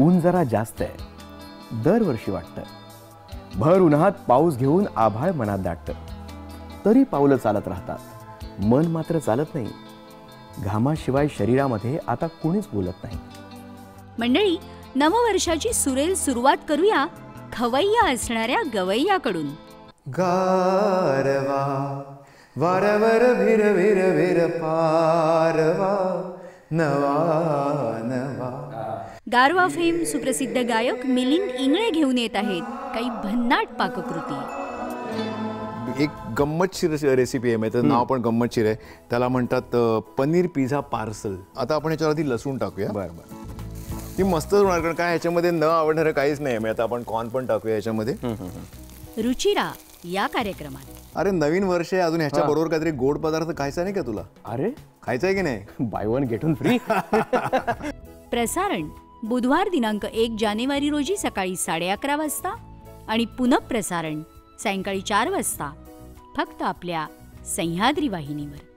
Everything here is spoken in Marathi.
ऊन जरा जास्त आहे, दरवर्षी वाटतं. भर उन्हात पाऊस घेऊन आभाळ मनात दाटतं, तरी पावलं चालत राहतात, मन मात्र चालत नाही. घामाशिवाय शरीरामध्ये आता कुणीच बोलत नाही. मंडळी, नववर्षाची सुरेल सुरुवात करूया खवय्या असणाऱ्या गवय्याकडून. गारवा वारवर भिर भिर भिर पारवा नवा नवा. गारवा फेम सुप्रसिद्ध गायक मिलिंद इंगळे घेऊन येत आहेत काही भन्नाट पाककृती. एक गंमतशीर रेसिपी आहे, म्हणजे नाव पण गंमतशीर आहे. त्याला म्हणतात पनीर पिझ्झा पार्सल. आता आपण याच्यावरती लसूण टाकूया. बरं बरं. ती मस्तच होणार, कारण काय ह्याच्यामध्ये न आवडणारं काहीच नाही. आता आपण कॉर्न पण टाकूया याच्यामध्ये. रुचिरा या कार्यक्रमात. अरे नवीन वर्ष आहे, अजून ह्याच्या बरोबर काहीतरी गोड पदार्थ खायचा नाही का तुला? अरे खायचा आहे की नाही? By one get one free. प्रसारण बुधवार दिनांक 1 जानेवारी रोजी सकाळी 11:30 वाजता आणि पुनःप्रसारण सायंकाळी 4 वाजता, फक्त आपल्या सह्याद्री वाहिनीवर.